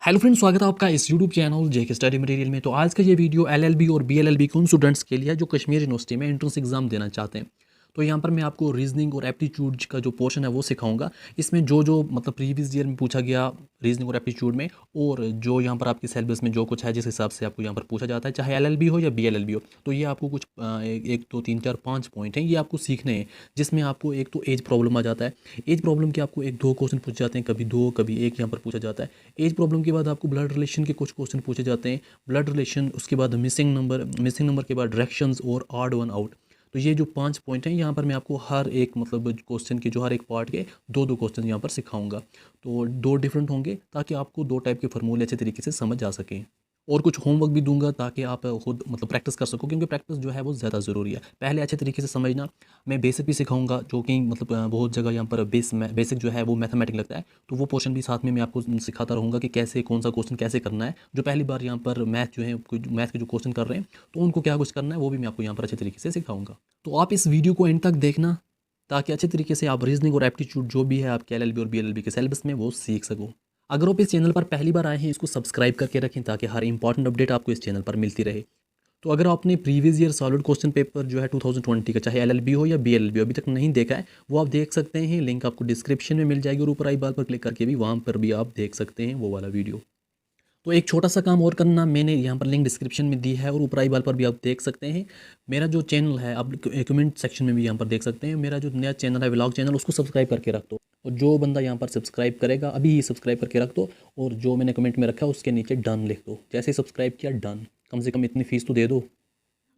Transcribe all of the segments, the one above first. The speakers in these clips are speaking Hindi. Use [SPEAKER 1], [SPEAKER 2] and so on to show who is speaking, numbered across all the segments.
[SPEAKER 1] हेलो फ्रेंड्स, स्वागत है आपका इस यूट्यूब चैनल जेके स्टडी मटेरियल में। तो आज का ये वीडियो एलएलबी और बीएलएलबी के उन स्टूडेंट्स के लिए है जो कश्मीर यूनिवर्सिटी में एंट्रेंस एग्जाम देना चाहते हैं। तो यहाँ पर मैं आपको रीजनिंग और एप्टीट्यूड का जो पोर्शन है वो सिखाऊंगा। इसमें जो मतलब प्रीवियस ईयर में पूछा गया रीजनिंग और एप्टीट्यूड में, और जो यहाँ पर आपके सिलेबस में जो कुछ है जिस हिसाब से आपको यहाँ पर पूछा जाता है, चाहे एलएलबी हो या बीएलएलबी हो, तो ये आपको कुछ एक दो तीन चार पाँच पॉइंट हैं, ये आपको सीखने हैं। जिसमें आपको एक तो एज प्रॉब्लम आ जाता है। एज प्रॉब्लम के आपको एक दो क्वेश्चन पूछे जाते हैं, कभी दो कभी एक यहाँ पर पूछा जाता है। एज प्रॉब्लम के बाद आपको ब्लड रिलेशन के कुछ क्वेश्चन पूछे जाते हैं। ब्लड रिलेशन, उसके बाद मिसिंग नंबर के बाद डायरेक्शंस और ऑड वन आउट। तो ये जो पांच पॉइंट हैं, यहाँ पर मैं आपको हर एक मतलब क्वेश्चन के जो हर एक पार्ट के दो दो क्वेश्चन यहाँ पर सिखाऊंगा। तो दो डिफरेंट होंगे ताकि आपको दो टाइप के फार्मूले अच्छे तरीके से समझ आ सकें। और कुछ होमवर्क भी दूंगा ताकि आप खुद मतलब प्रैक्टिस कर सको, क्योंकि प्रैक्टिस जो है वो ज़्यादा ज़रूरी है। पहले अच्छे तरीके से समझना। मैं बेसिक भी सिखाऊंगा, जो कि मतलब बहुत जगह यहाँ पर बेसिक जो है वो मैथमेटिक लगता है, तो वो पोर्शन भी साथ में मैं आपको सिखाता रहूँगा कि कैसे कौन सा क्वेश्चन कैसे करना है। जो पहली बार यहाँ पर मैथ जो है मैथ के जो क्वेश्चन कर रहे हैं, तो उनको क्या कुछ करना है वो भी मैं आपको यहाँ पर अच्छे तरीके से सिखाऊंगा। तो आप इस वीडियो को एंड तक देखना ताकि अच्छे तरीके से आप रीजनिंग और एप्टीट्यूड जो भी है आपके एलएलबी और बीएलएलबी के सिलेबस में वो सीख सको। अगर आप इस चैनल पर पहली बार आए हैं, इसको सब्सक्राइब करके रखें ताकि हर इंपॉर्टेंट अपडेट आपको इस चैनल पर मिलती रहे। तो अगर आपने previous year solid question paper जो है 2020 का, चाहे एलएलबी हो या बीएलएलबी अभी तक नहीं देखा है, वो आप देख सकते हैं। लिंक आपको डिस्क्रिप्शन में मिल जाएगी और ऊपर आई बार पर क्लिक करके भी वहाँ पर भी आप देख सकते हैं वो वाला वीडियो। तो एक छोटा सा काम और करना, मैंने यहाँ पर लिंक डिस्क्रिप्शन में दी है और ऊपर आई बार पर भी आप देख सकते हैं। मेरा जो चैनल है, आप कमेंट सेक्शन में भी यहाँ पर देख सकते हैं, मेरा जो नया चैनल है व्लॉग चैनल, उसको सब्सक्राइब करके रख दो। और जो बंदा यहाँ पर सब्सक्राइब करेगा अभी ही सब्सक्राइब करके रख दो, और जो मैंने कमेंट में रखा है उसके नीचे डन लिख दो। जैसे ही सब्सक्राइब किया, डन। कम से कम इतनी फीस तो दे दो।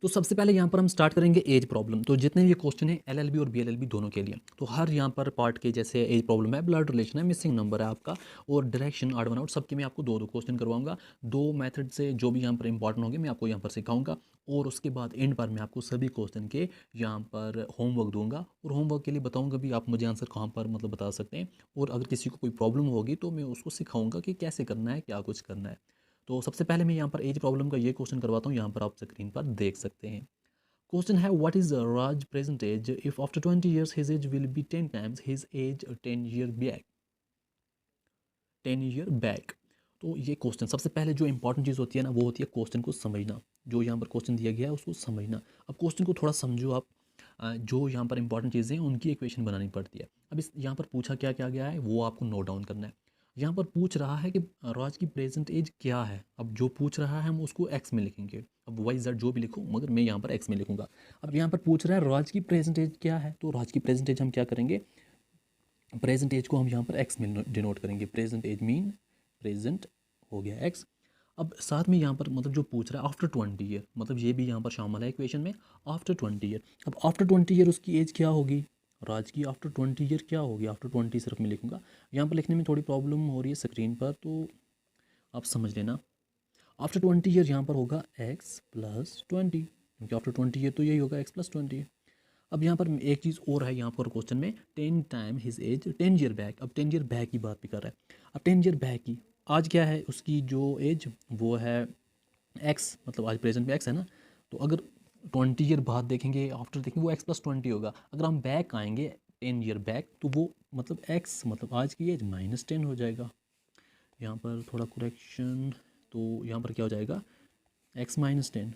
[SPEAKER 1] तो सबसे पहले यहाँ पर हम स्टार्ट करेंगे एज प्रॉब्लम। तो जितने भी क्वेश्चन है एलएलबी और बीएलएलबी दोनों के लिए, तो हर यहाँ पर पार्ट के जैसे एज प्रॉब्लम है, ब्लड रिलेशन है, मिसिंग नंबर है आपका, और डायरेक्शन ऑड वन आउट, सबके मैं आपको दो दो क्वेश्चन करवाऊंगा। दो मेथड से जो भी यहाँ पर इंपॉर्टेंट होंगे मैं आपको यहाँ पर सिखाऊंगा। और उसके बाद एंड पर मैं आपको सभी क्वेश्चन के यहाँ पर होमवर्क दूंगा, और होमवर्क के लिए बताऊँगा भी आप मुझे आंसर कहाँ पर मतलब बता सकते हैं। और अगर किसी को कोई प्रॉब्लम होगी तो मैं उसको सिखाऊंगा कि कैसे करना है, क्या कुछ करना है। तो सबसे पहले मैं यहाँ पर एज प्रॉब्लम का ये क्वेश्चन करवाता हूँ, यहाँ पर आप स्क्रीन पर देख सकते हैं। Question है, what is Raj present age if after 20 years his age will be 10 times his age 10 year back? 10 year back। तो ये क्वेश्चन सबसे पहले जो इंपॉर्टेंट चीज़ होती है ना, वो होती है क्वेश्चन को समझना। जो यहाँ पर क्वेश्चन दिया गया है उसको समझना। अब क्वेश्चन को थोड़ा समझो आप। जो यहाँ पर इंपॉर्टेंट चीज़ें हैं उनकी इक्वेशन बनानी पड़ती है। अब इस यहाँ पर पूछा क्या क्या गया है वो आपको नोट डाउन करना है। यहाँ पर पूछ रहा है कि राज की प्रेजेंट एज क्या है। अब जो पूछ रहा है हम उसको एक्स में लिखेंगे। अब वाई जेड जो भी लिखो, मगर मैं यहाँ पर एक्स में लिखूंगा। अब यहाँ पर पूछ रहा है राज की प्रेजेंट एज क्या है, तो राज की प्रेजेंट एज हम क्या करेंगे, प्रेजेंट एज को हम यहाँ पर एक्स में डिनोट करेंगे। प्रेजेंट एज मीन प्रेजेंट हो गया एक्स। अब साथ में यहाँ पर मतलब जो पूछ रहा है आफ्टर 20 ईयर, मतलब ये भी यहाँ पर शामिल है इक्वेशन में। आफ्टर 20 ईयर, अब आफ्टर 20 ईयर उसकी एज क्या होगी, राज की आफ्टर 20 ईयर क्या होगी। आफ्टर 20 सिर्फ मैं लिखूंगा। यहाँ पर लिखने में थोड़ी प्रॉब्लम हो रही है स्क्रीन पर, तो आप समझ लेना। आफ्टर 20 ईयर यहाँ पर होगा x+20, क्योंकि आफ्टर 20 ईयर तो यही होगा x+20। अब यहाँ पर एक चीज़ और है, यहाँ पर क्वेश्चन में 10 time his age 10 year back. अब 10 ईयर बैक की बात भी कर रहा है। अब 10 ईयर बैक की आज क्या है, उसकी जो एज वो है एक्स, मतलब आज प्रेजेंट में एक्स है ना। तो अगर 20 ईयर बाद देखेंगे, आफ्टर देखेंगे, वो x+20 होगा। अगर हम बैक आएंगे 10 ईयर बैक, तो वो मतलब एक्स मतलब आज की एज -10 हो जाएगा। यहाँ पर थोड़ा करेक्शन, तो यहाँ पर क्या हो जाएगा x-10।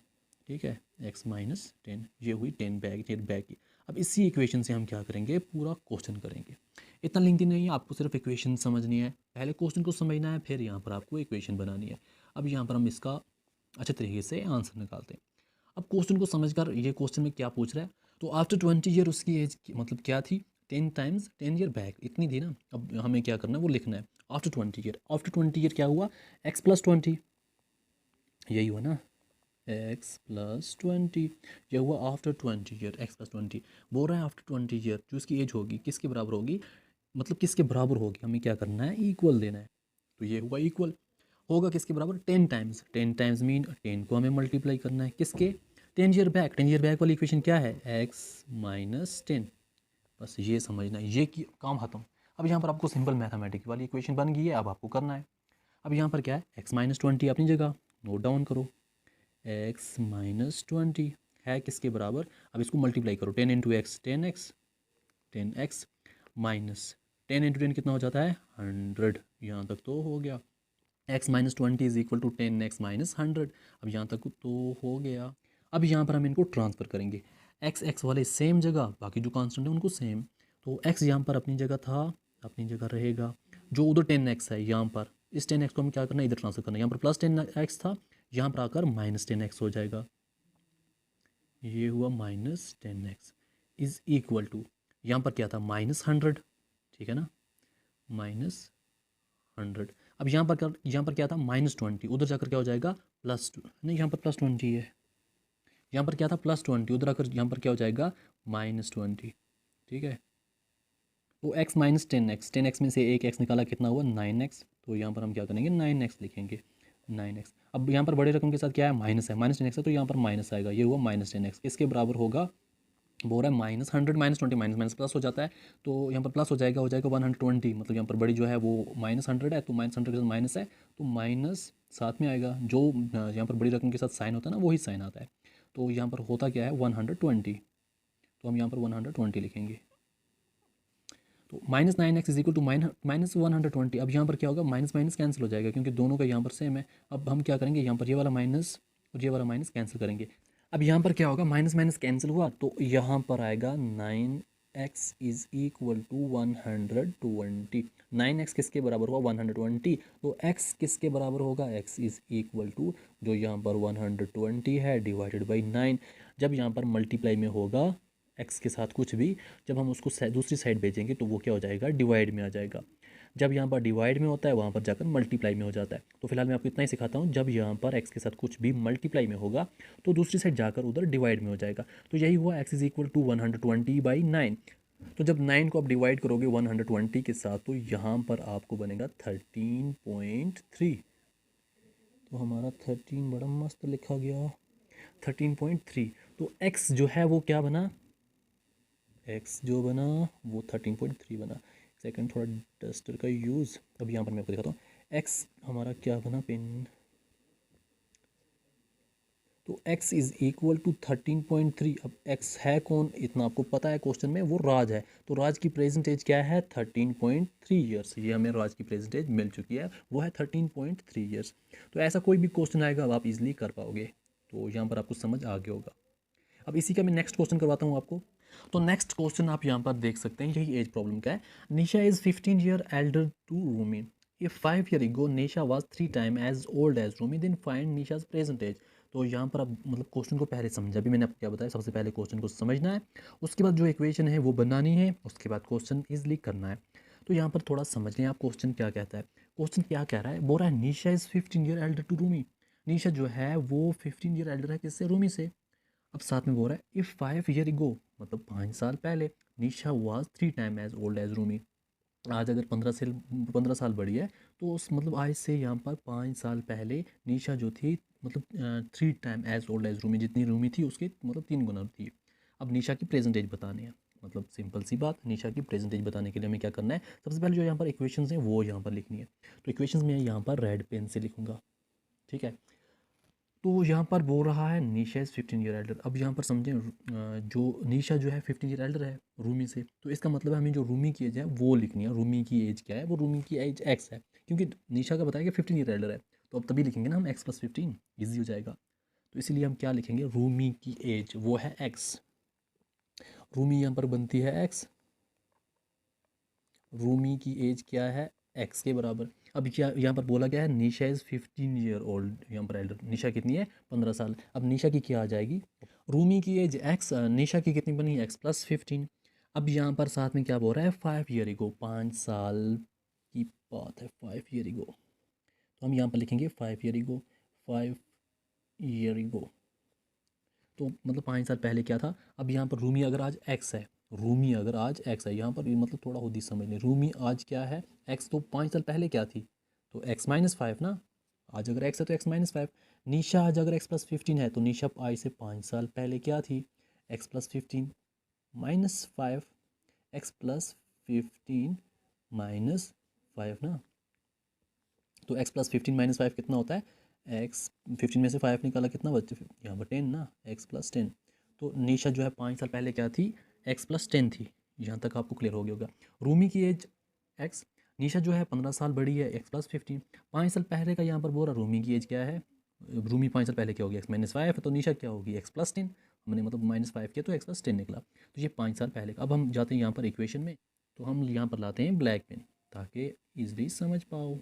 [SPEAKER 1] ठीक है, x-10, ये हुई 10 बैक की। अब इसी इक्वेशन से हम क्या करेंगे, पूरा क्वेश्चन करेंगे। इतना लेंथी नहीं है, आपको सिर्फ इक्वेशन समझनी है। पहले क्वेश्चन को समझना है, फिर यहाँ पर आपको इक्वेशन बनानी है। अब यहाँ पर हम इसका अच्छे तरीके से आंसर निकालते हैं। अब क्वेश्चन को समझकर, ये क्वेश्चन में क्या पूछ रहा है, तो आफ्टर 20 ईयर उसकी एज मतलब क्या थी, 10 टाइम्स 10 ईयर बैक, इतनी थी ना। अब हमें क्या करना है वो लिखना है। आफ्टर 20 ईयर, आफ्टर 20 ईयर क्या हुआ, x+20, यही हुआ ना, x+20। यह हुआ आफ्टर 20 ईयर, x+20। बोल रहा है आफ्टर 20 ईयर जो इसकी एज होगी किसके बराबर होगी, मतलब किसके बराबर होगी, हमें क्या करना है, इक्वल देना है। तो ये हुआ इक्वल, होगा किसके बराबर, 10 टाइम्स। 10 टाइम्स मीन 10 को हमें मल्टीप्लाई करना है किसके, 10 ईयर बैक। 10 ईयर बैक वाली इक्वेशन क्या है, x-10। बस ये समझना है, ये काम खत्म। अब यहाँ पर आपको सिंपल मैथमेटिक्स वाली इक्वेशन बन गई है, अब आपको करना है। अब यहाँ पर क्या है, x-20 अपनी जगह नोट डाउन करो। x-20 है किसके बराबर, अब इसको मल्टीप्लाई करो, 10 into x 10x, 10x minus 10 into 10 कितना हो जाता है 100। यहाँ तक तो हो गया। X minus 20 is equal to 10x minus 100। अब यहाँ तक तो हो गया। अब यहाँ पर हम इनको ट्रांसफ़र करेंगे, एक्स वाले सेम जगह, बाकी जो कांस्टेंट है उनको सेम। तो एक्स यहाँ पर अपनी जगह था, अपनी जगह रहेगा। जो उधर 10x है यहाँ पर, इस 10x को हमें क्या करना है, इधर ट्रांसफ़र करना है। यहाँ पर प्लस 10x था, यहाँ पर आकर माइनस 10x हो जाएगा। ये हुआ minus 10x is equal to, यहाँ पर क्या था माइनस 100, ठीक है ना, माइनस 100। अब यहाँ पर क्या था माइनस 20, उधर जाकर क्या हो जाएगा प्लस नहीं, यहाँ पर प्लस 20 है। यहाँ पर क्या था प्लस 20, उधर आकर यहाँ पर क्या हो जाएगा माइनस 20, ठीक है। तो x माइनस 10x में से एक x निकाला, कितना हुआ 9x। तो यहाँ पर हम क्या करेंगे 9x लिखेंगे, 9x। अब यहाँ पर बड़े रकम के साथ क्या है माइनस है, माइनस 10x है, तो यहाँ पर माइनस आएगा, ये हुआ माइनस 10x। इसके बराबर होगा, बोल रहा है minus 100 minus 20, minus minus plus हो जाता है, तो यहाँ पर प्लस हो जाएगा 120। मतलब यहाँ पर बड़ी जो है वो माइनस 100 है, तो माइनस 100 के साथ माइनस है, तो माइनस साथ में आएगा। जो यहाँ पर बड़ी रकम के साथ साइन होता है ना, वही साइन आता है। तो यहाँ पर होता क्या है 120, तो हम यहाँ पर 120 लिखेंगे। तो minus 9x is equal to minus 120। अब यहाँ पर क्या होगा, माइनस माइनस कैंसिल हो जाएगा, क्योंकि दोनों का यहाँ पर सेम है। अब हम क्या करेंगे, यहाँ पर ये वाला माइनस और ये वाला माइनस कैंसिल करेंगे। अब यहाँ पर क्या होगा, माइनस माइनस कैंसिल हुआ, तो यहाँ पर आएगा 9x is equal to 120। 9x किसके बराबर हुआ 120, तो x किसके बराबर होगा, x इज इक्वल टू जो यहाँ पर 120 है डिवाइडेड बाई 9। जब यहाँ पर मल्टीप्लाई में होगा x के साथ कुछ भी, जब हम उसको दूसरी साइड भेजेंगे तो वो क्या हो जाएगा डिवाइड में आ जाएगा। जब यहाँ पर डिवाइड में होता है वहाँ पर जाकर मल्टीप्लाई में हो जाता है। तो फिलहाल मैं आपको इतना ही सिखाता हूँ, जब यहाँ पर x के साथ कुछ भी मल्टीप्लाई में होगा तो दूसरी साइड जाकर उधर डिवाइड में हो जाएगा। तो यही हुआ x इज इक्वल टू 120/9। तो जब 9 को आप डिवाइड करोगे 120 के साथ, तो यहाँ पर आपको बनेगा 13.3। तो हमारा 13 बड़ा मस्त लिखा गया 13.3। तो x जो है वो क्या बना, x जो बना वो 13.3 बना। सेकंड थोड़ा डस्टर का यूज़, अब यहाँ पर मैं आपको दिखाता हूँ x हमारा क्या बना पेन। तो x इज़ इक्वल टू 13.3। अब x है कौन, इतना आपको पता है क्वेश्चन में, वो राज है। तो राज की प्रेजेंट एज क्या है 13.3 ईयर्स। ये हमें राज की प्रेजेंट एज मिल चुकी है, वो है 13.3 ईयर्स। तो ऐसा कोई भी क्वेश्चन आएगा अब आप इजीली कर पाओगे। तो यहाँ पर आपको समझ आ गया होगा। अब इसी का मैं नेक्स्ट क्वेश्चन करवाता हूँ आपको। तो नेक्स्ट क्वेश्चन आप यहाँ पर देख सकते हैं, यही एज प्रॉब्लम का है। Nisha is 15 year elder to Rumi. If 5 year ago Nisha was 3 time as old as Rumi, then find Nisha's present age. तो यहाँ पर आप मतलब क्वेश्चन को पहले समझा, अभी मैंने आपको क्या बताया, सबसे पहले क्वेश्चन को समझना है, उसके बाद जो इक्वेशन है वो बनानी है, उसके बाद क्वेश्चन ईजिली करना है। तो यहाँ पर थोड़ा समझ लें आप क्वेश्चन क्या कहता है। क्वेश्चन क्या कह रहा है, बोल रहा है Nisha is 15 year elder to Rumi. Nisha जो है वो 15 ईयर एल्डर है किससे, रूमी से। अब साथ में बोल रहा है इफ़ 5 ईयर गो, मतलब 5 साल पहले, Nisha was 3 time as old as Rumi. आज अगर 15 साल बड़ी है, तो उस मतलब आज से यहाँ पर 5 साल पहले निशा जो थी, मतलब 3 time as old as Rumi, जितनी रूमी थी उसके मतलब 3 गुना थी। अब निशा की प्रेजेंट एज बतानी है, मतलब सिंपल सी बात, निशा की प्रेजेंट एज बताने के लिए हमें क्या करना है, सबसे पहले जो यहाँ पर इक्वेशंस हैं वो यहाँ पर लिखनी है। तो इक्वेशंस मैं यहाँ पर रेड पेन से लिखूँगा, ठीक है। तो यहाँ पर बोल रहा है निशा इज़ 15 ईयर एल्डर। अब यहाँ पर समझें, जो निशा जो है 15 ईयर एल्डर है रूमी से, तो इसका मतलब है हमें जो रूमी की एज है वो लिखनी है। रूमी की एज क्या है, वो रूमी की एज एक्स है, क्योंकि निशा का बताया कि 15 ईयर एल्डर है, तो अब तभी लिखेंगे ना हम x + 15, ईजी हो जाएगा। तो इसीलिए हम क्या लिखेंगे, रूमी की एज वो है एक्स। रूमी यहाँ पर बनती है एक्स, रूमी की एज क्या है एक्स के बराबर। अब क्या यहाँ पर बोला गया है, निशा इज़ 15 ईयर ओल्ड, यहाँ पर एल्डर। निशा कितनी है 15 साल। अब निशा की क्या आ जाएगी, रूमी की एज एक्स, निशा की कितनी बनी x + 15। अब यहाँ पर साथ में क्या बोल रहा है 5 ईयर गो, 5 साल की बात है, 5 ईयर गो। तो हम यहाँ पर लिखेंगे 5 ईयर गो, 5 ईयर गो। तो मतलब 5 साल पहले क्या था। अब यहाँ पर रूमी अगर आज एक्स है, रूमी अगर आज एक्स है, यहाँ पर मतलब थोड़ा खुद ही समझ लें, रूमी आज क्या है एक्स, तो 5 साल पहले क्या थी, तो x-5 ना। आज अगर x है तो x-5। निशा आज अगर x + 15 है, तो निशा आज से 5 साल पहले क्या थी, x + 15 - 5, x + 15 - 5 ना। तो x + 15 - 5 कितना होता है, x 15 में से 5 निकाला कितना बचे, यहाँ पर 10 ना, x + 10। तो निशा जो है 5 साल पहले क्या थी, x + 10 थी। यहाँ तक आपको क्लियर हो गया होगा। रूमी की एज x, निशा जो है 15 साल बड़ी है, x+15। 5 साल पहले का यहाँ पर बोल रहा रूमी की एज क्या है, रूमी 5 साल पहले क्या होगी, x-5 है, तो निशा क्या होगी x+10। हमने मतलब -5 किया तो x+10 निकला, तो ये 5 साल पहले का। अब हम जाते हैं यहाँ पर इक्वेशन में, तो हम यहाँ पर लाते हैं ब्लैक पेन ताकि ईजिली समझ पाओ।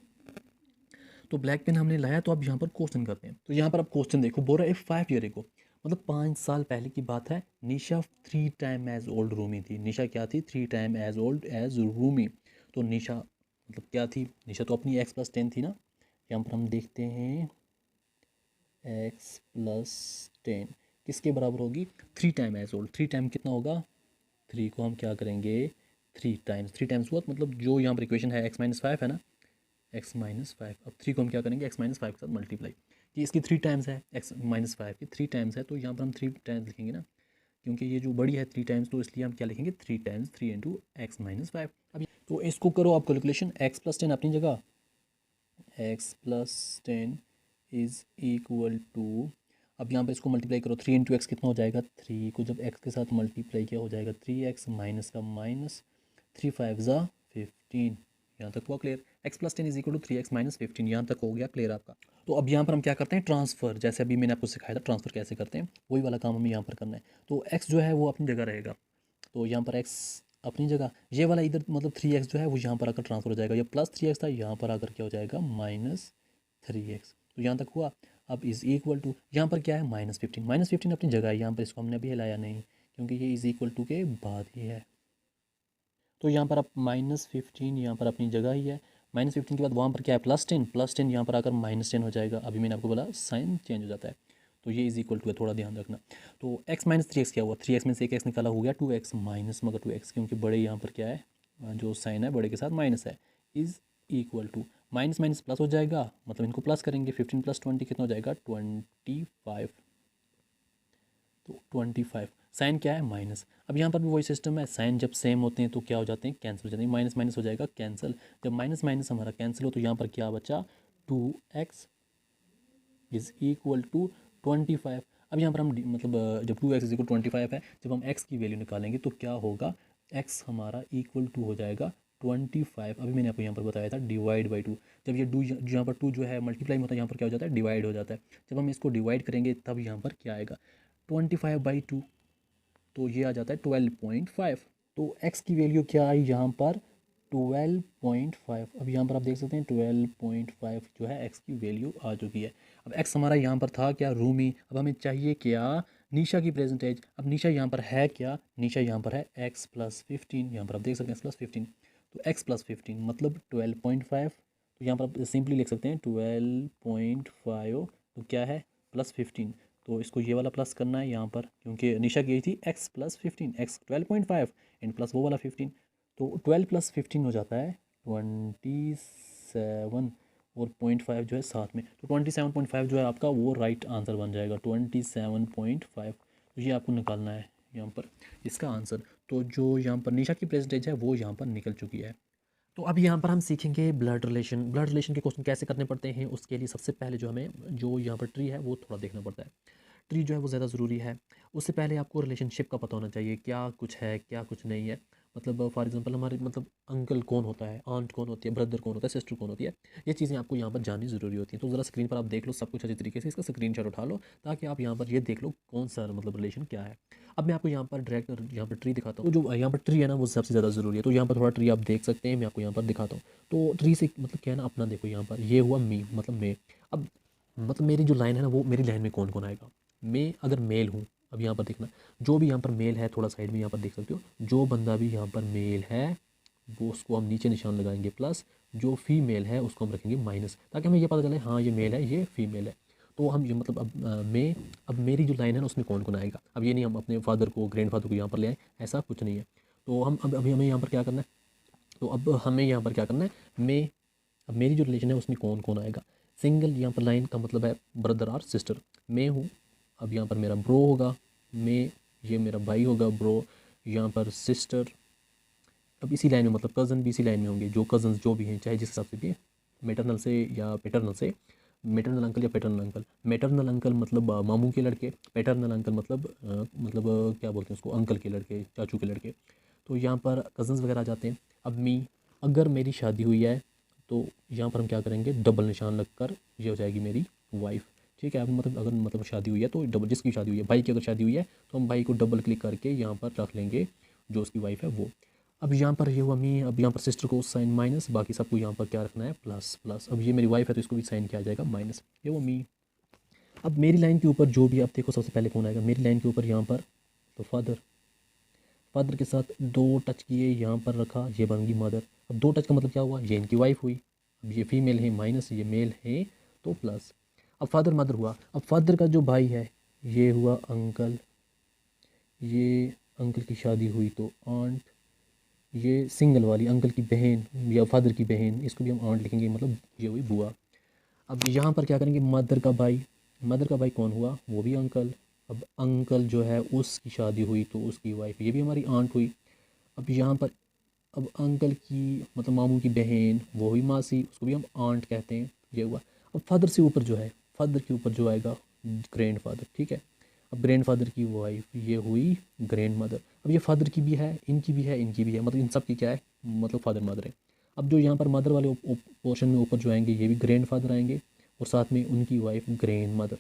[SPEAKER 1] तो ब्लैक पेन हमने लाया, तो अब यहाँ पर क्वेश्चन करते हैं। तो यहाँ पर अब क्वेश्चन देखो, बोल रहा है 5 ईयर को, मतलब 5 साल पहले की बात है। Nisha 3 time as old Rumi थी। निशा क्या थी, 3 time as old as Rumi. तो निशा मतलब क्या थी, निशा तो अपनी x+10 थी ना। यहाँ पर हम देखते हैं x+10 किसके बराबर होगी, 3 टाइम एज ओल्ड। 3 टाइम कितना होगा, 3 को हम क्या करेंगे 3 टाइम्स, 3 टाइम्स हुआ, मतलब जो यहाँ पर इक्वेशन है x-5 है ना, x-5। अब 3 को हम क्या करेंगे x-5 के साथ मल्टीप्लाई, कि इसकी 3 टाइम्स है, x-5 की 3 टाइम्स है, तो यहाँ पर हम 3 टाइम्स लिखेंगे ना, क्योंकि ये जो बड़ी है 3 टाइम्स, तो इसलिए हम क्या लिखेंगे 3 टाइम्स 3 इंटू x-5। अब तो इसको करो आप कैलकुलेशन, x+10 अपनी जगह, x+10 इज़ इक्वल टू, अब यहाँ पर इसको मल्टीप्लाई करो, 3 इंटू एक्स कितना हो जाएगा, 3 को जब x के साथ मल्टीप्लाई किया हो जाएगा 3x माइनस का माइनस, 3 5 ज़ा 15। यहाँ तक हुआ clear, x+10 is equal to 3x minus 15, यहाँ तक हो गया क्लियर आपका। तो अब यहाँ पर हम क्या करते हैं ट्रांसफ़र, जैसे अभी मैंने आपको सिखाया था ट्रांसफ़र कैसे करते हैं, वही वाला काम हमें यहाँ पर करना है। तो x जो है वो अपनी जगह रहेगा, तो यहाँ पर x अपनी जगह, ये वाला इधर मतलब 3x जो है वो यहाँ पर आकर ट्रांसफर हो जाएगा, ये +3x था, यहाँ पर आकर क्या हो जाएगा -3x। तो यहाँ तक हुआ। अब इज़ इक्वल टू, यहाँ पर क्या है -15, -15 अपनी जगह है, यहाँ पर इसको हमने अभी हिलाया नहीं क्योंकि ये इज़ इक्वल टू के बाद ही है। तो यहाँ पर अब -15 यहाँ पर अपनी जगह ही है, -15 के बाद वहाँ पर क्या है +10 यहाँ पर आकर -10 हो जाएगा। अभी मैंने आपको बोला साइन चेंज हो जाता है, तो ये इज़ इक्वल टू है, थोड़ा ध्यान रखना। तो x माइनस 3x क्या हुआ, 3x में से एक x निकाला हो गया 2x माइनस, मगर 2x क्योंकि बड़े यहाँ पर क्या है, जो साइन है बड़े के साथ माइनस है, is equal to minus minus plus हो जाएगा, मतलब इनको प्लस करेंगे, 15 + 20 कितना हो जाएगा 25। तो 25 साइन क्या है माइनस। अब यहाँ पर भी वही सिस्टम है, साइन जब सेम होते हैं तो क्या हो जाते हैं कैंसिल हो जाते हैं, माइनस माइनस हो जाएगा कैंसिल। जब माइनस माइनस हमारा कैंसिल हो तो यहाँ पर क्या बचा 2x इज़ इक्वल टू 25। अब यहाँ पर हम मतलब जब 2x इज इक्वल 25 है, जब हम x की वैल्यू निकालेंगे तो क्या होगा, x हमारा इक्वल टू हो जाएगा 25। अभी मैंने आपको यहाँ पर बताया था डिवाइड बाई 2। जब ये डू यहाँ पर 2 जो है मल्टीप्लाई में होता है, यहाँ पर क्या हो जाता है डिवाइड हो जाता है। जब हम इसको डिवाइड करेंगे तब यहाँ पर क्या आएगा 25/2, तो ये आ जाता है 12.5। तो x की वैल्यू क्या आई यहाँ पर 12.5। अब यहाँ पर आप देख सकते हैं 12.5 जो है x की वैल्यू आ चुकी है। अब x हमारा यहाँ पर था क्या रूमी, अब हमें चाहिए क्या निशा की प्रेजेंट एज। अब निशा यहाँ पर है क्या, निशा यहाँ पर है x+15, यहाँ पर आप देख सकते हैं x+15, तो x+15 मतलब 12.5। तो यहाँ पर आप सिंपली लिख सकते हैं 12.5, तो क्या है +15, तो इसको ये वाला प्लस करना है यहाँ पर, क्योंकि निशा की थी x+15, x 12.5 एंड प्लस वो वाला 15, तो 12 + 15 हो जाता है 27, और 0.5 जो है साथ में, तो 27.5 जो है आपका वो राइट आंसर बन जाएगा 27.5। तो ये आपको निकालना है यहाँ पर इसका आंसर। तो जो यहाँ पर निशा की परसेंटेज है वो यहाँ पर निकल चुकी है। तो अब यहाँ पर हम सीखेंगे ब्लड रिलेशन। ब्लड रिलेशन के क्वेश्चन कैसे करने पड़ते हैं, उसके लिए सबसे पहले जो हमें जो यहाँ पर ट्री है वो थोड़ा देखना पड़ता है। ट्री जो है वो ज़्यादा ज़रूरी है। उससे पहले आपको रिलेशनशिप का पता होना चाहिए, क्या कुछ है क्या कुछ नहीं है। मतलब फॉर एग्जांपल हमारे मतलब अंकल कौन होता है, आंट कौन होती है, ब्रदर कौन होता है, सिस्टर कौन होती है, ये चीज़ें आपको यहाँ पर जाननी ज़रूरी होती हैं। तो ज़रा स्क्रीन पर आप देख लो सब कुछ अच्छी तरीके से, इसका स्क्रीनशॉट उठा लो ताकि आप यहाँ पर ये देख लो कौन सा मतलब रिलेशन क्या है। अब मैं आपको यहाँ पर डायरेक्ट यहाँ पर ट्री दिखाता हूँ। तो जो यहाँ पर ट्री है ना वो सबसे ज़्यादा ज़रूरी है। तो यहाँ पर थोड़ा ट्री आप देख सकते हैं, मैं आपको यहाँ पर दिखाता हूँ। तो ट्री से मतलब क्या है ना, अपना देखो यहाँ पर ये हुआ मी मतलब मे। अब मतलब मेरी जो लाइन है ना वो मेरी लाइन में कौन कौन आएगा, मैं अगर मेल हूँ, अब यहाँ पर देखना जो भी यहाँ पर मेल है, थोड़ा साइड में यहाँ पर देख सकते हो, जो बंदा भी यहाँ पर मेल है वो उसको हम नीचे निशान लगाएंगे प्लस, जो फीमेल है उसको हम रखेंगे माइनस, ताकि हमें ये पता चले हाँ ये मेल है ये फीमेल है। तो हम ये मतलब अब मेरी जो लाइन है ना उसमें कौन कौन आएगा। अब ये नहीं हम अपने फादर को ग्रैंड फादर को यहाँ पर ले आए, ऐसा कुछ नहीं है। तो हम अब अभी हमें यहाँ पर क्या करना है, तो अब हमें यहाँ पर क्या करना है, मैं अब मेरी जो रिलेशन है उसमें कौन कौन आएगा। सिंगल यहाँ पर लाइन का मतलब है ब्रदर और सिस्टर, मैं हूँ, अब यहाँ पर मेरा ब्रो होगा, मैं ये मेरा भाई होगा ब्रो, यहाँ पर सिस्टर। अब इसी लाइन में मतलब कज़न भी इसी लाइन में होंगे, जो कज़न्स जो भी हैं चाहे जिस हिसाब से भी, मेटरनल से या पैटर्नल से, मेटरनल अंकल या पैटर्नल अंकल। मेटरनल अंकल मतलब मामू के लड़के, पैटर्नल अंकल मतलब क्या बोलते हैं उसको अंकल के लड़के, चाचू के लड़के। तो यहाँ पर कज़न्स वगैरह आ जाते हैं। अब मी अगर मेरी शादी हुई है तो यहाँ पर हम क्या करेंगे, डबल निशान लगकर ये हो जाएगी मेरी वाइफ। ठीक है, अब मतलब अगर मतलब शादी हुई है तो डबल, जिसकी शादी हुई है भाई की अगर शादी हुई है तो हम भाई को डबल क्लिक करके यहाँ पर रख लेंगे जो उसकी वाइफ है वो। अब यहाँ पर ये हुआ मी, अब यहाँ पर सिस्टर को साइन माइनस, बाकी सबको यहाँ पर क्या रखना है प्लस प्लस। अब ये मेरी वाइफ है तो इसको भी साइन किया जाएगा माइनस, ये वो मी। अब मेरी लाइन के ऊपर जो भी, अब देखो सबसे पहले कौन आएगा मेरी लाइन के ऊपर यहाँ पर, तो फादर। फादर के साथ दो टच किए यहाँ पर रखा, ये बन गई मदर। अब दो टच का मतलब क्या हुआ, ये इनकी वाइफ हुई। अब ये फीमेल है माइनस, ये मेल है तो प्लस। अब फादर मदर हुआ, अब फादर का जो भाई है ये हुआ अंकल, ये अंकल की शादी हुई तो आंट, ये सिंगल वाली अंकल की बहन या फादर की बहन, इसको भी हम आंट लिखेंगे, मतलब ये हुई बुआ। अब यहाँ पर क्या करेंगे, मदर का भाई, मदर का भाई कौन हुआ, वो भी अंकल। अब अंकल जो है उसकी शादी हुई तो उसकी वाइफ, ये भी हमारी आंट हुई। अब यहाँ पर अब अंकल की मतलब मामू की बहन वो हुई मासी, उसको भी हम आंट कहते हैं, ये हुआ। अब फादर से ऊपर जो है, फादर के ऊपर जो आएगा ग्रैंड फादर, ठीक है। अब ग्रैंड फादर की वाइफ ये हुई ग्रैंड मदर। अब ये फादर की भी है, इनकी भी है, इनकी भी है, मतलब इन सब की क्या है, मतलब फादर मदर है। अब जो यहाँ पर मदर वाले पोर्शन में ऊपर जो आएंगे ये भी ग्रैंड फादर आएंगे और साथ में उनकी वाइफ ग्रैंड मदर।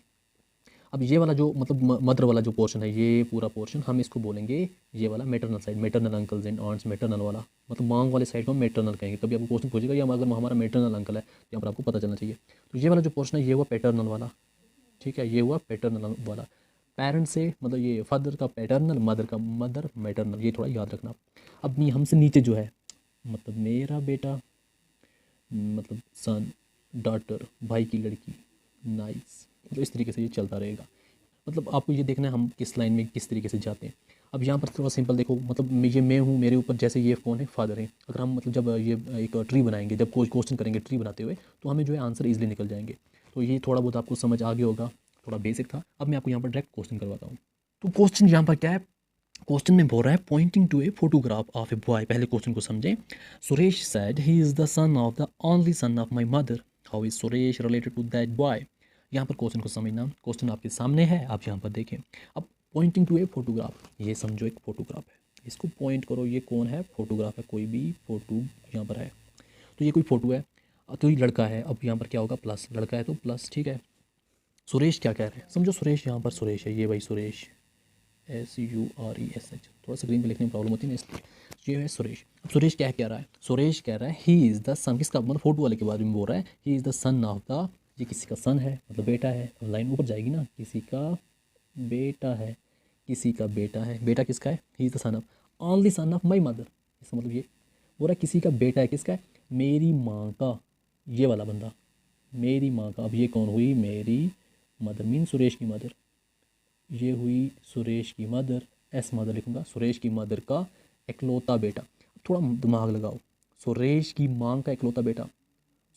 [SPEAKER 1] अब ये वाला जो मतलब मदर वाला जो पोर्शन है, ये पूरा पोर्शन हम इसको बोलेंगे ये वाला maternal side, maternal uncles and aunts, maternal वाला मतलब मांग वाले साइड को हम मेटरनल कहेंगे। कभी आपको क्वेश्चन पूछेगा या अगर हमारा मेटरनल अंकल है तो यहाँ पर आपको पता चलना चाहिए। तो ये वाला जो पोर्शन है ये हुआ पैटर्नल वाला, ठीक है, ये हुआ पैटर्नल वाला। पेरेंट्स से मतलब ये फादर का पैटर्नल, मदर का मदर मैटरनल, ये थोड़ा याद रखना। अब हमसे नीचे जो है मतलब मेरा बेटा, मतलब सन, डॉटर, भाई की लड़की, नाइस, मतलब इस तरीके से ये चलता रहेगा। मतलब आपको ये देखना है हम किस लाइन में किस तरीके से जाते हैं। अब यहाँ पर थोड़ा सिंपल देखो, मतलब ये मैं हूँ, मेरे ऊपर जैसे ये कौन है, फादर है। अगर हम मतलब जब ये एक ट्री बनाएंगे, जब कोई क्वेश्चन करेंगे ट्री बनाते हुए, तो हमें जो है आंसर ईजिली निकल जाएंगे। तो ये थोड़ा बहुत आपको समझ आ गया होगा, थोड़ा बेसिक था। अब मैं आपको यहाँ पर डायरेक्ट क्वेश्चन करवाता हूँ। तो क्वेश्चन यहाँ पर क्या है, क्वेश्चन में बोल रहा है pointing to a photograph of a boy. पहले क्वेश्चन को समझें। Suresh said he is the son of the only son of my mother, how is Suresh related to that boy. यहाँ पर क्वेश्चन को समझना, क्वेश्चन आपके सामने है, आप यहाँ पर देखें। अब पॉइंटिंग टू ए फोटोग्राफ, ये समझो एक फोटोग्राफ है, इसको पॉइंट करो, ये कौन है, फोटोग्राफ है, कोई भी फोटो यहाँ पर है। तो ये कोई फोटो है, तो ये लड़का है। अब यहाँ पर क्या होगा, प्लस, लड़का है तो प्लस, ठीक है। सुरेश क्या कह रहे हैं, समझो सुरेश, यहाँ पर सुरेश है, ये भाई सुरेश, SURESH, थोड़ा स्क्रीन पे लिखने में प्रॉब्लम होती है ना, इसलिए ये है सुरेश। अब सुरेश क्या कह रहा है, सुरेश कह रहा है ही इज़ द सन, किसका, मतलब फोटो वाले के बारे में बोल रहा है, ही is the son of the, ये किसी का सन है मतलब बेटा है। अब लाइन ऊपर जाएगी ना, किसी का बेटा है, किसी का बेटा है, बेटा किसका है, ही is the son of, only son of my mother, इसका मतलब ये बोल रहा है किसी का बेटा है, किसका है, मेरी माँ का, ये वाला बंदा मेरी माँ का। अब ये कौन हुई, मेरी मदर, मीन सुरेश की मदर, ये हुई सुरेश की मदर, एस मदर लिखूंगा, सुरेश की मदर का इकलौता बेटा। थोड़ा दिमाग लगाओ, सुरेश की माँ का इकलौता बेटा,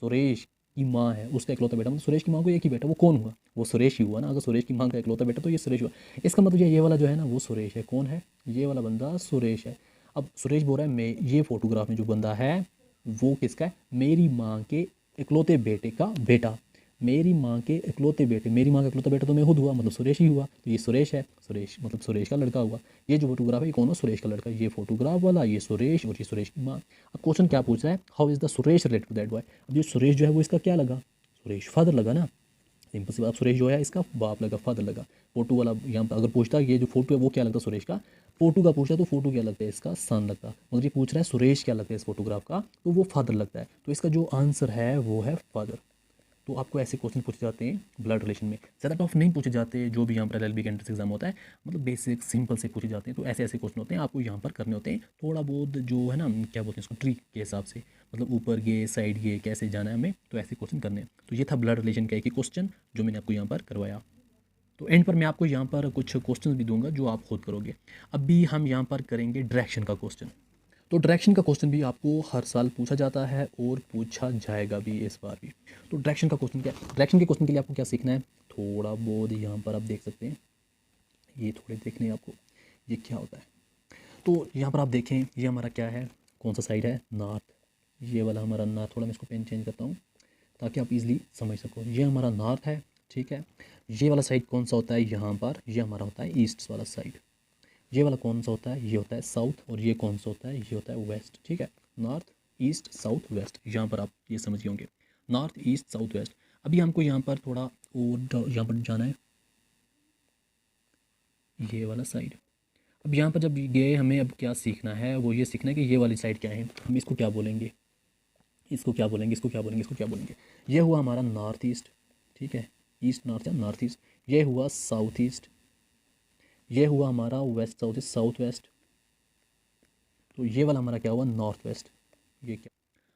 [SPEAKER 1] सुरेश की माँ है उसका इकलौता बेटा, मतलब सुरेश की माँ को एक ही बेटा, वो कौन हुआ, वो सुरेश ही हुआ ना। अगर सुरेश की माँ का इकलौता बेटा तो ये सुरेश हुआ, इसका मतलब ये वाला जो है ना वो सुरेश है। कौन है, ये वाला बंदा सुरेश है। अब सुरेश बोल रहा है मैं, ये फोटोग्राफ में जो बंदा है वो किसका है, मेरी माँ के इकलौते बेटे का बेटा, मेरी माँ के इकलौते बेटे, मेरी माँ का इकलौता बेटा तो मैं खुद हुआ, मतलब सुरेश ही हुआ, तो ये सुरेश है, सुरेश मतलब सुरेश का लड़का हुआ। ये जो फोटोग्राफ है ये कौन है, सुरेश का लड़का, ये फोटोग्राफ वाला, ये सुरेश और ये सुरेश की माँ। अब क्वेश्चन क्या पूछ रहा है, how is the Suresh related to that boy. अब ये सुरेश जो है वो इसका क्या लगा, सुरेश फादर लगा ना, सिंपल सी बात, सुरेश जो है इसका बाप लगा, फादर लगा। फोटो वाला यहाँ पर अगर पूछता ये जो फोटो है वो क्या लगता है सुरेश का, फोटो का पूछता तो फोटो क्या लगता है इसका, सन लगता। मगर ये पूछ रहा है सुरेश क्या लगता है इस फोटोग्राफ का, तो वो फादर लगता है। तो इसका जो आंसर है वो है फादर। तो आपको ऐसे क्वेश्चन पूछे जाते हैं ब्लड रिलेशन में, ज़्यादा टफ नहीं पूछे जाते, जो भी यहाँ पर LLB का एंट्रेंस एग्जाम होता है, मतलब बेसिक सिंपल से पूछे जाते हैं। तो ऐसे ऐसे क्वेश्चन होते हैं आपको यहाँ पर करने होते हैं, थोड़ा बहुत जो है ना क्या बोलते हैं इसको, ट्री के हिसाब से, मतलब ऊपर गए साइड गए कैसे जाना है हमें, तो ऐसे क्वेश्चन करने हैं। तो ये था ब्लड रिलेशन का एक ही क्वेश्चन जो मैंने आपको यहाँ पर करवाया। तो एंड पर मैं आपको यहाँ पर कुछ क्वेश्चन भी दूंगा जो आप खुद करोगे। अभी हम यहाँ पर करेंगे डायरेक्शन का क्वेश्चन। तो डायरेक्शन का क्वेश्चन भी आपको हर साल पूछा जाता है और पूछा जाएगा भी इस बार भी। तो डायरेक्शन का क्वेश्चन क्या है, डायरेक्शन के क्वेश्चन के लिए आपको क्या सीखना है, थोड़ा बहुत यहाँ पर आप देख सकते हैं, ये थोड़े देखने हैं आपको, ये क्या होता है। तो यहाँ पर आप देखें ये हमारा क्या है, कौन सा साइड है, नॉर्थ, ये वाला हमारा नॉर्थ, थोड़ा मैं इसको पेन चेंज करता हूँ ताकि आप इजीली समझ सको। ये हमारा नॉर्थ है, ठीक है। ये वाला साइड कौन सा होता है, यहाँ पर ये हमारा होता है ईस्ट वाला साइड। ये वाला कौन सा होता है, ये होता है साउथ। और ये कौन सा होता है, ये होता है वेस्ट, ठीक है, नॉर्थ ईस्ट साउथ वेस्ट, यहाँ पर आप ये समझ गए होंगे, नॉर्थ ईस्ट साउथ वेस्ट। अभी हमको यहाँ पर थोड़ा और यहाँ पर जाना है, ये वाला साइड। अब यहाँ पर जब गए हमें अब क्या सीखना है, वो ये सीखना है कि ये वाली साइड क्या है, हम इसको क्या बोलेंगे, इसको क्या बोलेंगे, इसको क्या बोलेंगे, इसको क्या बोलेंगे। ये हुआ हमारा नॉर्थ ईस्ट, ठीक है, ईस्ट नॉर्थ या नॉर्थ ईस्ट। ये हुआ साउथ ईस्ट, ये हुआ हमारा west south east, south west. तो ये वाला हमारा क्या हुआ, नॉर्थ वेस्ट। ये क्या,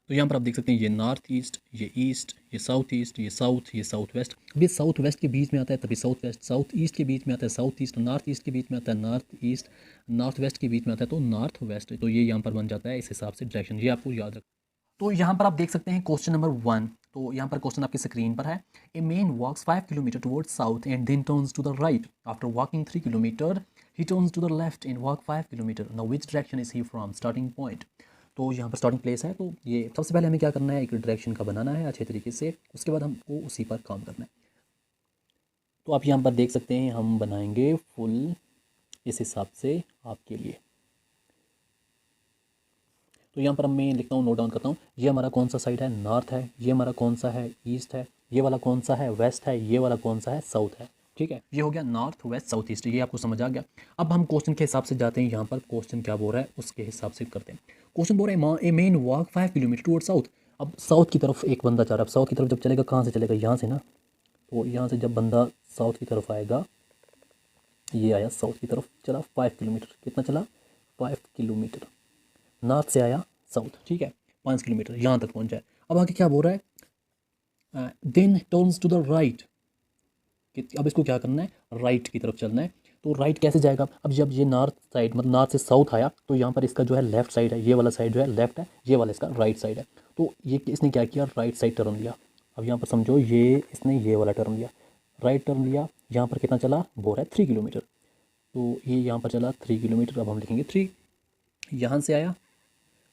[SPEAKER 1] तो यहाँ पर आप देख सकते हैं ये नॉर्थ ईस्ट, ये साउथ ईस्ट, ये साउथ वेस्ट। अभी साउथ वेस्ट के बीच में आता है तभी साउथ वेस्ट, साउथ ईस्ट के बीच में आता है साउथ ईस्ट, नॉर्थ ईस्ट के बीच में आता है नॉर्थ ईस्ट, नॉर्थ वेस्ट के बीच में आता है तो नॉर्थ वेस्ट। तो ये यहाँ पर बन जाता है इस हिसाब से डायरेक्शन, ये आपको याद रख। तो यहाँ पर आप देख सकते हैं क्वेश्चन नंबर 1। तो यहाँ पर क्वेश्चन आपकी स्क्रीन पर है। A man walks 5 kilometre towards south and then turns to the right. After walking 3 kilometre he turns to the left and walk 5 kilometre. Now which direction is he from starting point. तो यहाँ पर स्टार्टिंग प्लेस है, तो ये सबसे पहले हमें क्या करना है, एक डायरेक्शन का बनाना है अच्छे तरीके से, उसके बाद हमको उसी पर काम करना है। तो आप यहाँ पर देख सकते हैं हम बनाएंगे फुल इस हिसाब से आपके लिए। तो यहाँ पर मैं लिखता हूँ, नोट डाउन करता हूँ, ये हमारा कौन सा साइड है, नॉर्थ है, ये हमारा कौन सा है, ईस्ट है, ये वाला कौन सा है, वेस्ट है, ये वाला कौन सा है, साउथ है। ठीक है, ये हो गया नॉर्थ वेस्ट साउथ ईस्ट, ये आपको समझ आ गया। अब हम क्वेश्चन के हिसाब से जाते हैं, यहाँ पर क्वेश्चन क्या बोल रहा है उसके हिसाब से करते हैं। क्वेश्चन बोल रहा है a man walk 5 kilometre toward south. अब साउथ की तरफ एक बंदा जा रहा है, अब साउथ की तरफ जब चलेगा कहाँ से चलेगा, यहाँ से ना। तो यहाँ से जब बंदा साउथ की तरफ आएगा, ये आया साउथ की तरफ, चला 5 किलोमीटर, कितना चला, 5 किलोमीटर। नॉर्थ से आया साउथ, ठीक है, 5 किलोमीटर यहाँ तक पहुँचा है। अब आगे क्या बोल रहा है, then turns to the right. अब इसको क्या करना है, राइट की तरफ चलना है। तो राइट कैसे जाएगा, अब जब ये नॉर्थ साइड मतलब नॉर्थ से साउथ आया तो यहाँ पर इसका जो है लेफ्ट साइड है, ये वाला साइड जो है लेफ्ट है, ये वाला इसका राइट साइड है। तो ये इसने क्या किया, राइट साइड टर्न लिया। अब यहाँ पर समझो ये इसने ये वाला टर्न लिया, राइट टर्न लिया। यहाँ पर कितना चला, बोल रहा है 3 किलोमीटर। तो ये यहाँ पर चला 3 किलोमीटर, अब हम लिखेंगे 3। यहाँ से आया,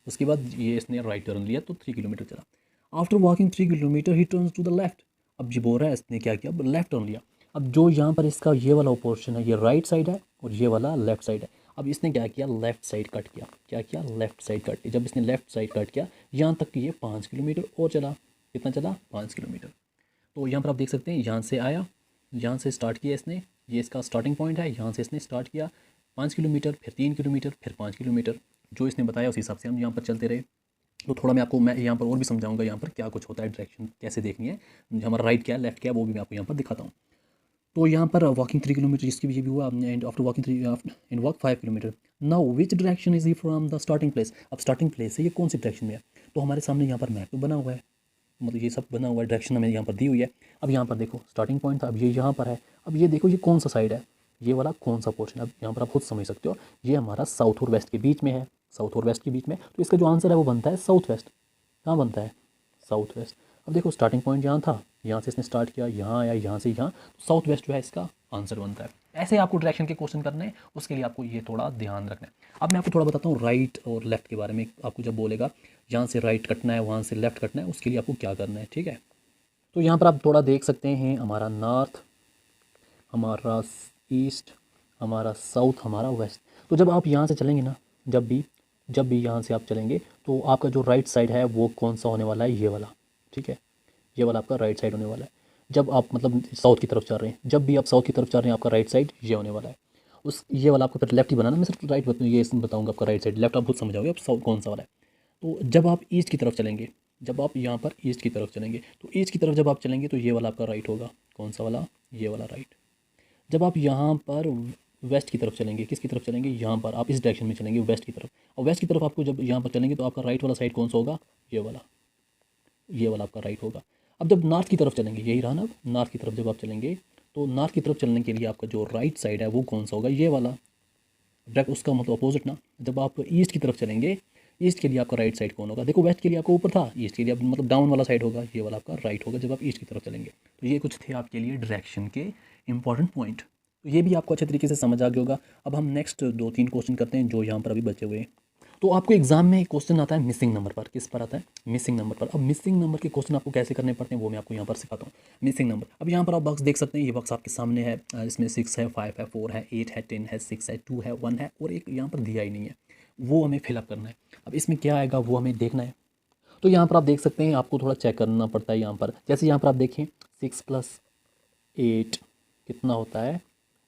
[SPEAKER 1] उसके बाद ये इसने राइट टर्न लिया तो 3 किलोमीटर चला। After walking 3 kilometre he turns to the left. अब ये बोल रहा है इसने क्या किया, लेफ्ट टर्न लिया। अब जो यहाँ पर इसका ये वाला पोर्शन है, ये राइट साइड है और ये वाला लेफ्ट साइड है। अब इसने क्या किया, लेफ्ट साइड कट किया। क्या किया, लेफ्ट साइड कट किया। जब इसने लेफ्ट साइड कट किया यहाँ तक कि ये 5 किलोमीटर और चला। कितना चला, 5 किलोमीटर। तो यहाँ पर आप देख सकते हैं यहाँ से आया, यहाँ से स्टार्ट किया इसने, ये इसका स्टार्टिंग पॉइंट है, यहाँ से इसने स्टार्ट किया 5 किलोमीटर, फिर 3 किलोमीटर, फिर 5 किलोमीटर। जो इसने बताया उस हिसाब से हम यहाँ पर चलते रहे। तो थोड़ा मैं यहाँ पर और भी समझाऊंगा यहाँ पर क्या कुछ होता है, डायरेक्शन कैसे देखनी है, हमारा राइट क्या है लेफ्ट क्या है वो भी मैं आपको यहाँ पर दिखाता हूँ। तो यहाँ पर वॉकिंग 3 किलोमीटर इसकी भी ये भी हुआ, and after walking 3 and walk 5 kilometre. Now which direction is he from the starting place. अब स्टार्टिंग प्लेस से ये कौन सी डायरेक्शन में है, तो हमारे सामने यहाँ पर मैप तो बना हुआ है, मतलब ये सब बना हुआ है, डायरेक्शन हमें यहाँ पर दी हुई है। अब यहाँ पर देखो स्टार्टिंग पॉइंट था, अब ये यहाँ पर है। अब ये देखो ये कौन सा साइड है, ये वाला कौन सा पोर्शन है। अब यहाँ पर आप खुद समझ सकते हो, ये हमारा साउथ और वेस्ट के बीच में है, साउथ और वेस्ट के बीच में। तो इसका जो आंसर है वो बनता है साउथ वेस्ट। कहाँ बनता है, साउथ वेस्ट। अब देखो स्टार्टिंग पॉइंट यहाँ था, यहाँ से इसने स्टार्ट किया, यहाँ आया, यहाँ से यहाँ, तो साउथ वेस्ट जो है इसका आंसर बनता है। ऐसे आपको डायरेक्शन के क्वेश्चन करने हैं, उसके लिए आपको ये थोड़ा ध्यान रखना है। अब मैं आपको थोड़ा बताता हूँ राइट और लेफ्ट के बारे में। आपको जब बोलेगा यहाँ से राइट कटना है, वहाँ से लेफ्ट कटना है, उसके लिए आपको क्या करना है, ठीक है। तो यहाँ पर आप थोड़ा देख सकते हैं, हमारा नॉर्थ, हमारा ईस्ट, हमारा साउथ, हमारा वेस्ट। तो जब आप यहाँ से चलेंगे ना, जब भी यहाँ से आप चलेंगे तो आपका जो राइट साइड है वो कौन सा होने वाला है, ये वाला, ठीक है, ये वाला आपका राइट साइड होने वाला है। जब आप मतलब साउथ की तरफ चल रहे हैं, जब भी आप साउथ की तरफ चल रहे हैं आपका राइट साइड ये होने वाला है। उस ये वाला आपको फिर लेफ्ट ही बनाना, मैं सिर्फ राइट ये बताऊँगा आपका राइट साइड, लेफ्ट आप खुद समझ जाओगे आप साउथ कौन सा वाला है। तो जब आप ईस्ट की तरफ चलेंगे, जब आप यहाँ पर ईस्ट की तरफ चलेंगे, तो ईस्ट की तरफ जब आप चलेंगे तो ये वाला आपका राइट होगा, कौन सा वाला, ये वाला राइट। जब आप यहाँ पर वेस्ट की तरफ चलेंगे, किसकी तरफ चलेंगे, यहाँ पर आप इस डायरेक्शन में चलेंगे वेस्ट की तरफ, और वेस्ट की तरफ आपको जब यहाँ पर चलेंगे तो आपका राइट वाला साइड कौन सा होगा, ये वाला आपका राइट होगा। अब जब नॉर्थ की तरफ चलेंगे, यही रहा ना, नॉर्थ की तरफ जब आप चलेंगे तो नॉर्थ की तरफ चलने के लिए आपका जो राइट साइड है वो कौन सा होगा, ये वाला। डायरेक्ट उसका मतलब अपोजिट ना। जब आप ईस्ट की तरफ चलेंगे, ईस्ट के लिए आपका राइट साइड कौन होगा, देखो वेस्ट के लिए आपको ऊपर था, ईस्ट के लिए आप मतलब डाउन वाला साइड होगा, ये वाला आपका राइट होगा जब आप ईस्ट की तरफ चलेंगे। तो ये कुछ थे आपके लिए डायरेक्शन के इंपॉर्टेंट पॉइंट। तो ये भी आपको अच्छे तरीके से समझ आ गया होगा। अब हम नेक्स्ट 2-3 क्वेश्चन करते हैं जो यहाँ पर अभी बचे हुए हैं। तो आपको एग्जाम में क्वेश्चन आता है मिसिंग नंबर पर, किस पर आता है, मिसिंग नंबर पर। अब मिसिंग नंबर के क्वेश्चन आपको कैसे करने पड़ते हैं वो मैं आपको यहाँ पर सिखाता हूँ। मिसिंग नंबर, अब यहाँ पर आप बॉक्स देख सकते हैं, ये बॉक्स आपके सामने है, इसमें 6 है, 5 है, 4 है, 8 है, 10 है, 6 है, 2 है, 1 है और एक यहाँ पर दिया ही नहीं है, वो हमें फिलअप करना है। अब इसमें क्या आएगा वो हमें देखना है। तो यहाँ पर आप देख सकते हैं, आपको थोड़ा चेक करना पड़ता है यहाँ पर। जैसे यहाँ पर आप देखें 6 + 8 कितना होता है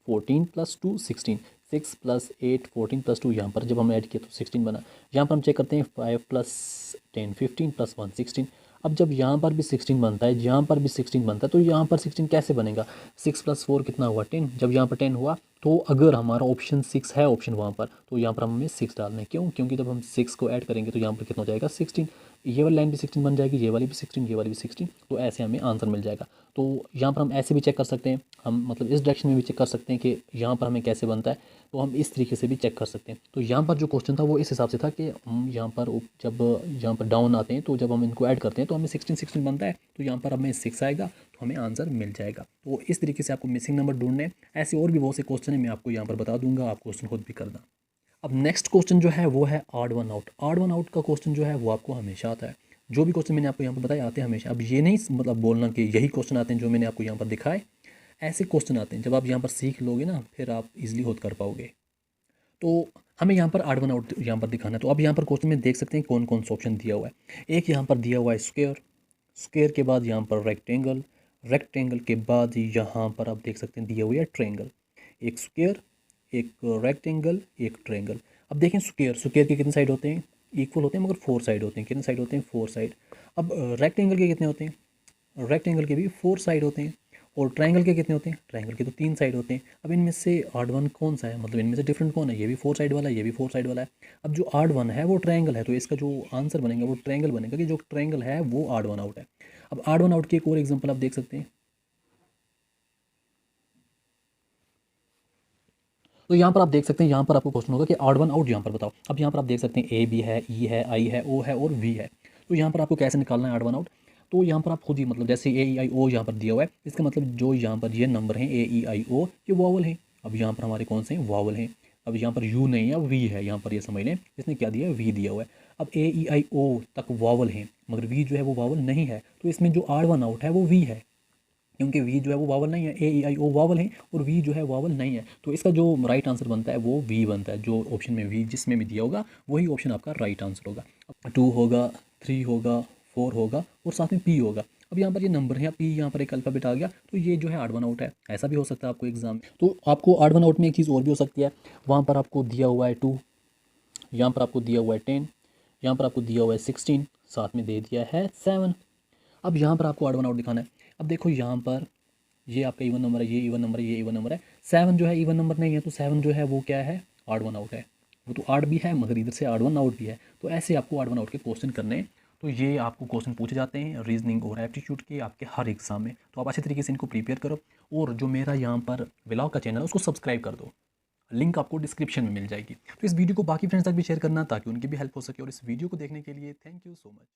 [SPEAKER 1] 14 + 2 16। 6 + 8 14 + 2, यहाँ पर जब हम ऐड किए तो 16 बना। यहाँ पर हम चेक करते हैं 5 + 10 15 + 1 16। अब जब यहाँ पर भी 16 बनता है, यहाँ पर भी 16 बनता है, तो यहाँ पर 16 कैसे बनेगा? 6 + 4 कितना हुआ 10। जब यहाँ पर 10 हुआ तो अगर हमारा ऑप्शन 6 है ऑप्शन वहाँ पर, तो यहाँ पर हमें 6 डालना है। क्यों? क्योंकि जब हम 6 को ऐड करेंगे तो यहाँ पर कितना हो जाएगा 16। ये वाली लाइन भी 16 बन जाएगी, ये वाली भी 16, ये वाली भी 16। तो ऐसे हमें आंसर मिल जाएगा। तो यहाँ पर हम ऐसे भी चेक कर सकते हैं, हम मतलब इस डायरेक्शन में भी चेक कर सकते हैं कि यहाँ पर हमें कैसे बनता है, तो हम इस तरीके से भी चेक कर सकते हैं। तो यहाँ पर जो क्वेश्चन था वो इस हिसाब से था कि हम यहाँ पर जब यहाँ पर डाउन आते हैं तो जब हम इनको ऐड करते हैं तो हमें 16 बनता है, तो यहाँ पर हमें 6 आएगा तो हमें आंसर मिल जाएगा। तो इस तरीके से आपको मिसिंग नंबर ढूंढने, ऐसे और भी बहुत से क्वेश्चन है, मैं आपको यहाँ पर बता दूंगा, आप क्वेश्चन खुद भी करना। अब नेक्स्ट क्वेश्चन जो है वो है odd one out. Odd one out का क्वेश्चन जो है वो आपको हमेशा आता है। जो भी क्वेश्चन मैंने आपको यहाँ पर बताए आते हैं हमेशा। अब ये नहीं मतलब बोलना कि यही क्वेश्चन आते हैं जो मैंने आपको यहाँ पर दिखाए, ऐसे क्वेश्चन आते हैं। जब आप यहाँ पर सीख लोगे ना फिर आप इजीली खुद कर पाओगे। तो हमें यहाँ पर ऑड वन आउट यहाँ पर दिखाना है। तो अब यहाँ पर क्वेश्चन में देख सकते हैं कौन कौन सा ऑप्शन दिया हुआ है। एक यहाँ पर दिया हुआ है स्क्वायर, स्क्वायर के बाद यहाँ पर रेक्टेंगल, रेक्टेंगल के बाद यहाँ पर आप देख सकते हैं दिया हुआ है ट्रायंगल। एक स्क्वायर, एक रेक्टेंगल, एक ट्रायंगल। अब देखें स्क्वायर, स्क्वायर के कितने साइड होते हैं? इक्वल होते हैं, मगर 4 साइड होते हैं। कितने साइड होते हैं? 4 साइड। अब रेक्टेंगल के कितने होते हैं? रेक्टेंगल के भी 4 साइड होते हैं। और ट्रायंगल के कितने होते हैं? ट्रायंगल के तो 3 साइड होते हैं। अब इनमें से ऑड वन कौन सा है, मतलब इनमें से डिफरेंट कौन है? ये भी 4 साइड वाला है, ये भी 4 साइड वाला है। अब जो ऑड वन है वो ट्रायंगल है, तो इसका जो आंसर बनेगा वो ट्रायंगल बनेगा, कि जो ट्रायंगल है वो ऑड वन आउट है। अब ऑड वन आउट की एक और एग्जांपल आप देख सकते हैं। तो यहाँ पर आप देख सकते हैं, यहाँ पर आपको क्वेश्चन होगा कि ऑड वन आउट यहाँ पर बताओ। अब यहाँ पर आप देख सकते हैं ए बी है, ई है, आई है, ओ है और वी है। तो यहाँ पर आपको कैसे निकालना है ऑड वन आउट? तो यहाँ पर आप खुद ही मतलब जैसे ए ई आई ओ यहाँ पर दिया हुआ है, इसका मतलब जो यहाँ पर ये नंबर हैं ए ई आई ओ ये वॉवल हैं। अब यहाँ पर हमारे कौन से हैं? वॉवल हैं। अब यहाँ पर यू नहीं है, वी है। यहाँ पर ये समझ लें, इसने क्या दिया है? वी दिया हुआ है। अब ए ई आई ओ तक वॉवल हैं, मगर वी जो है वो वॉवल नहीं है, तो इसमें जो ऑड वन आउट है वो वी है, क्योंकि वी जो है वो वावल नहीं है। ए ई आई ओ वावल है और वी जो है वावल नहीं है, तो इसका जो राइट आंसर बनता है वो वी बनता है। जो ऑप्शन में वी जिसमें भी दिया होगा वही ऑप्शन आपका राइट आंसर होगा। 2 होगा, 3 होगा, 4 होगा और साथ में पी होगा। अब यहाँ पर ये नंबर है, पी यहाँ पर एक अल्फ़ाबेट आ गया, तो ये जो है ऑड वन आउट है। ऐसा भी हो सकता है आपको एग्जाम में। तो आपको ऑड वन आउट में एक चीज़ और भी हो सकती है, वहाँ पर आपको दिया हुआ है 2, यहाँ पर आपको दिया हुआ है 10, यहाँ पर आपको दिया हुआ है 16, साथ में दे दिया है 7। अब यहाँ पर आपको ऑड वन आउट दिखाना है। अब देखो यहाँ पर ये आपका इवन नंबर है, ये इवन नंबर है, ये इवन नंबर है। 7 जो है इवन नंबर नहीं है, तो 7 जो है वो क्या है? ऑड वन आउट है। वो तो ऑड भी है मगर इधर से ऑड वन आउट भी है। तो ऐसे आपको ऑड वन आउट के क्वेश्चन करने हैं। तो ये आपको क्वेश्चन पूछे जाते हैं रीजनिंग और एप्टीट्यूड के आपके हर एग्जाम में। तो आप अच्छे तरीके से इनको प्रिपेयर करो। और जो मेरा यहाँ पर व्लॉग का चैनल है उसको सब्सक्राइब कर दो, लिंक आपको डिस्क्रिप्शन में मिल जाएगी। तो इस वीडियो को बाकी फ्रेंड्स तक भी शेयर करना ताकि उनकी भी हेल्प हो सके। और इस वीडियो को देखने के लिए थैंक यू सो मच।